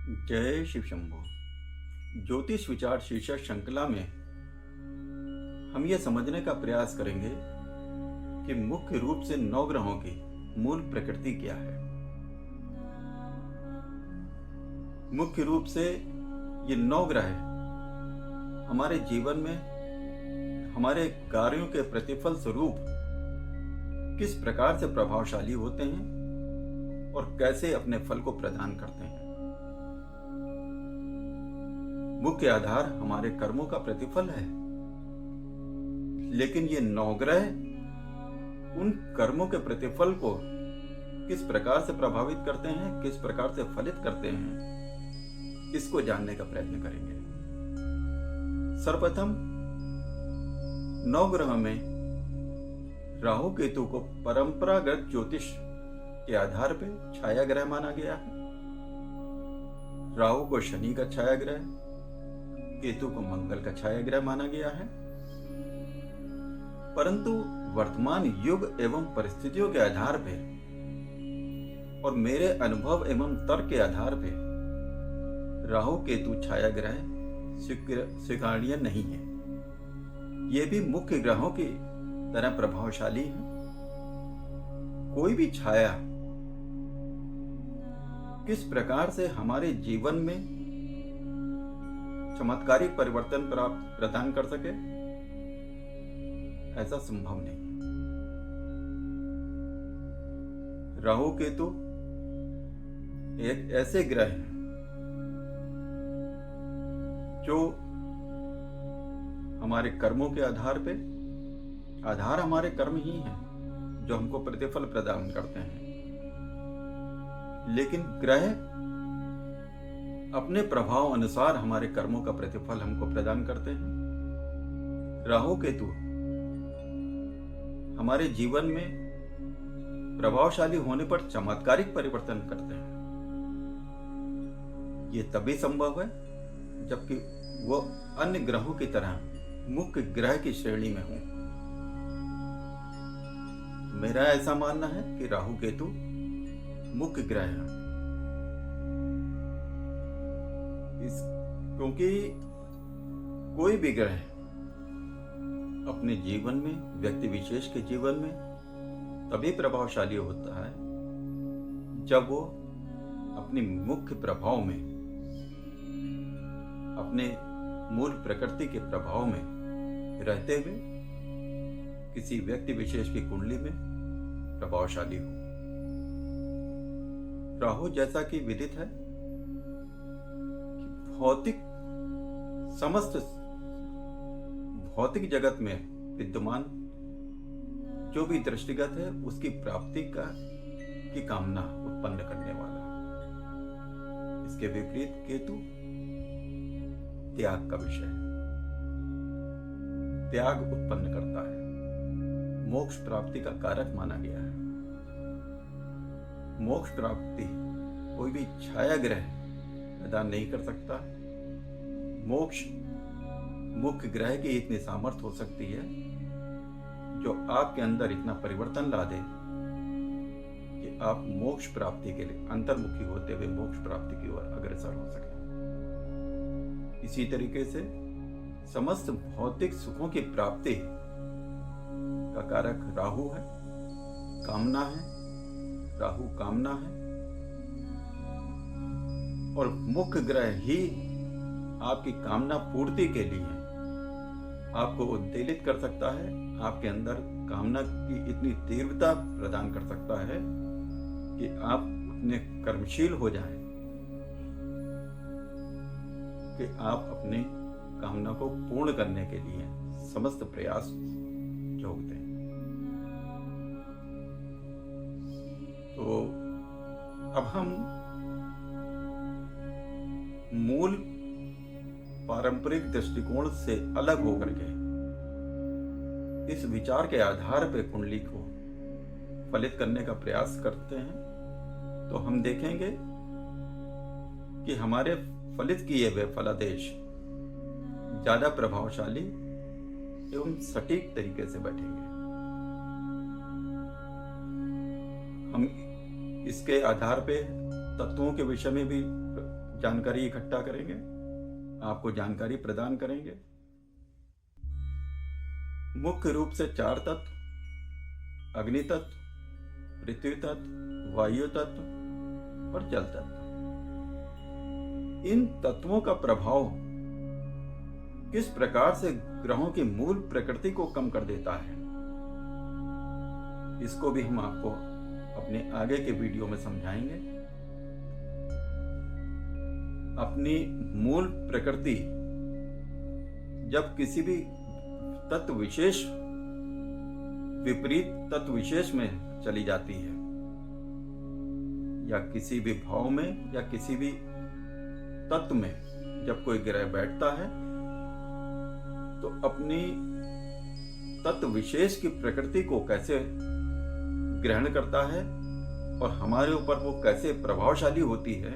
जय शिव शंभो। ज्योतिष विचार शीर्षक श्रृंखला में हम ये समझने का प्रयास करेंगे कि मुख्य रूप से नौ ग्रहों की मूल प्रकृति क्या है। मुख्य रूप से ये नौ ग्रह हमारे जीवन में हमारे कार्यों के प्रतिफल स्वरूप किस प्रकार से प्रभावशाली होते हैं और कैसे अपने फल को प्रदान करते हैं। मुख्य आधार हमारे कर्मों का प्रतिफल है, लेकिन ये नौ ग्रह उन कर्मों के प्रतिफल को किस प्रकार से प्रभावित करते हैं, किस प्रकार से फलित करते हैं, इसको जानने का प्रयत्न करेंगे। सर्वप्रथम नौ ग्रहों में राहु केतु को परंपरागत ज्योतिष के आधार पर छाया ग्रह माना गया है। राहु को शनि का छाया ग्रह, केतु को मंगल का छाया ग्रह माना गया है। परंतु वर्तमान युग एवं परिस्थितियों के आधार पर और मेरे अनुभव एवं तर्क के आधार पर राहु केतु छाया ग्रह स्वीकार्य नहीं है। ये भी मुख्य ग्रहों की तरह प्रभावशाली है। कोई भी छाया किस प्रकार से हमारे जीवन में चमत्कारिक परिवर्तन प्रदान कर सके, ऐसा संभव नहीं। राहु केतु एक ऐसे ग्रह हैं जो हमारे कर्मों के आधार पे, आधार हमारे कर्म ही हैं जो हमको प्रतिफल प्रदान करते हैं, लेकिन ग्रह अपने प्रभाव अनुसार हमारे कर्मों का प्रतिफल हमको प्रदान करते हैं। राहु केतु हमारे जीवन में प्रभावशाली होने पर चमत्कारिक परिवर्तन करते हैं। ये तभी संभव है जबकि वो अन्य ग्रहों की तरह मुख्य ग्रह की श्रेणी में हों। मेरा ऐसा मानना है कि राहु केतु मुख्य ग्रह हैं, क्योंकि कोई भी ग्रह अपने जीवन में, व्यक्ति विशेष के जीवन में तभी प्रभावशाली होता है जब वो अपनी मुख्य प्रभाव में, अपने मूल प्रकृति के प्रभाव में रहते हुए किसी व्यक्ति विशेष की कुंडली में प्रभावशाली हो। राहु, जैसा कि विदित है, भौतिक समस्त भौतिक जगत में विद्यमान जो भी दृष्टिगत है उसकी प्राप्ति की कामना उत्पन्न करने वाला। इसके विपरीत केतु त्याग का विषय, त्याग उत्पन्न करता है, मोक्ष प्राप्ति का कारक माना गया है। मोक्ष प्राप्ति कोई भी छाया ग्रह प्रदान नहीं कर सकता। मोक्ष मुख्य ग्रह की इतनी सामर्थ्य हो सकती है जो आपके अंदर इतना परिवर्तन ला दे कि आप मोक्ष प्राप्ति के लिए अंतर्मुखी होते हुए मोक्ष प्राप्ति की ओर अग्रसर हो सके। इसी तरीके से समस्त भौतिक सुखों की प्राप्ति का कारक राहु है, कामना है। राहु कामना है और मुख्य ग्रह ही आपकी कामना पूर्ति के लिए आपको उद्वेलित कर सकता है, आपके अंदर कामना की इतनी तीव्रता प्रदान कर सकता है कि आप अपने कर्मशील हो जाएं, कि आप अपनी कामना को पूर्ण करने के लिए समस्त प्रयास झोंक दें। तो अब हम मूल पारंपरिक दृष्टिकोण से अलग होकर के इस विचार के आधार पर कुंडली को फलित करने का प्रयास करते हैं, तो हम देखेंगे कि हमारे फलित किए हुए फलादेश ज्यादा प्रभावशाली एवं सटीक तरीके से बैठेंगे। हम इसके आधार पे तत्वों के विषय में भी जानकारी इकट्ठा करेंगे, आपको जानकारी प्रदान करेंगे। मुख्य रूप से 4 तत्व, अग्नि तत्व, पृथ्वी तत्व, वायु तत्व और जल तत्व। इन तत्वों का प्रभाव किस प्रकार से ग्रहों की मूल प्रकृति को कम कर देता है, इसको भी हम आपको अपने आगे के वीडियो में समझाएंगे। अपनी मूल प्रकृति जब किसी भी तत्व विशेष विपरीत तत्व विशेष में चली जाती है, या किसी भी भाव में या किसी भी तत्व में जब कोई ग्रह बैठता है, तो अपनी तत्व विशेष की प्रकृति को कैसे ग्रहण करता है और हमारे ऊपर वो कैसे प्रभावशाली होती है,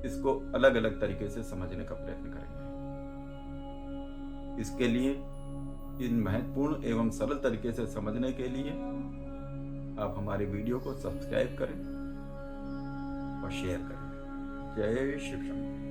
इसको अलग अलग तरीके से समझने का प्रयत्न करेंगे। इसके लिए इन महत्वपूर्ण एवं सरल तरीके से समझने के लिए आप हमारे वीडियो को सब्सक्राइब करें और शेयर करें। जय शिव शंकर।